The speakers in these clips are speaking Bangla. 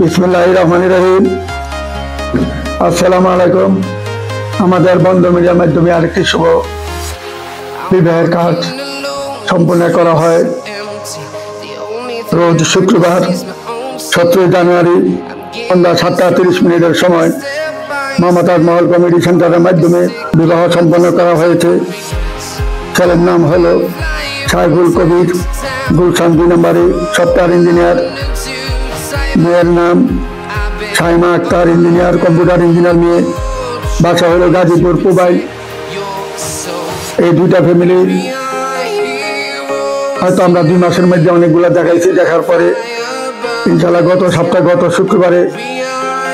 বিসমিল্লাহির রহমানির রহিম। আসসালামু আলাইকুম। আমাদের বন্ধ মিডিয়ার মাধ্যমে আরেকটি শুভ বিবাহের কাজ সম্পন্ন করা হয় রোজ শুক্রবার 17 জানুয়ারি সন্ধ্যা 7:30 সময় মমতাজ মহল কমিটি সেন্টারের মাধ্যমে বিবাহ সম্পন্ন করা হয়েছে। ছেলের নাম হলো সাইফুল কবির, গুলশান 2 নম্বরে সফটওয়্যার ইঞ্জিনিয়ার। মেয়ের নাম Saima Akter, engineer, computer engineer মেয়ে। বাসা হলো গাজীপুর পুবাই। এই দুইটা ফ্যামিলি হয়তো আমরা 2 মাসের মধ্যে অনেকগুলো দেখাইছি। দেখার পরে ইনশাল্লাহ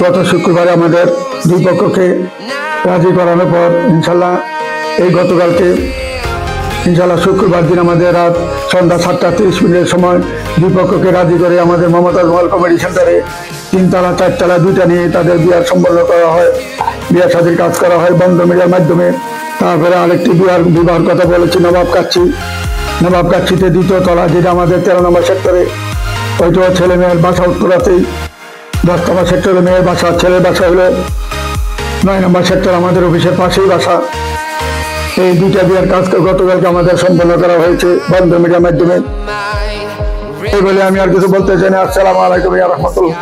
গত শুক্রবারে আমাদের দুই পক্ষকে রাজি করানোর পর ইনশাল্লাহ এই গতকালকে ইনশাল্লাহ শুক্রবার দিন আমাদের রাত সন্ধ্যা 7:30 সময় দুই পক্ষকে রাজি করে আমাদের মমতাজ মহল কমিটি সেন্টারে 3 তলা 4 তলা দুইটা নিয়ে তাদের বিয়ার সম্পন্ন করা হয়, বিয়ার শাদীর কাজ করা হয় বন্ধ মিডিয়ার মাধ্যমে। তারপরে আরেকটি বিবাহের কথা বলেছি নবাবকাচ্ছিতে 2য় তলা, যেটা আমাদের 13 নম্বর সেক্টরে। ওইটাও ছেলে মেয়ের বাসা উত্তরাতেই। 10 নম্বর সেক্টরে মেয়ের বাসা, ছেলের বাসা হলো 9 নম্বর সেক্টর, আমাদের অফিসের পাশেই বাসা। এই দুইটা বিয়ের কাজকে গতকালকে আমাদের সম্পন্ন করা হয়েছে বন্ধ মিডিয়ার মাধ্যমে। এই বলে আমি আর কিছু বলতে চাই না। আসসালামু আলাইকুম ওয়া রাহমাতুল্লাহ।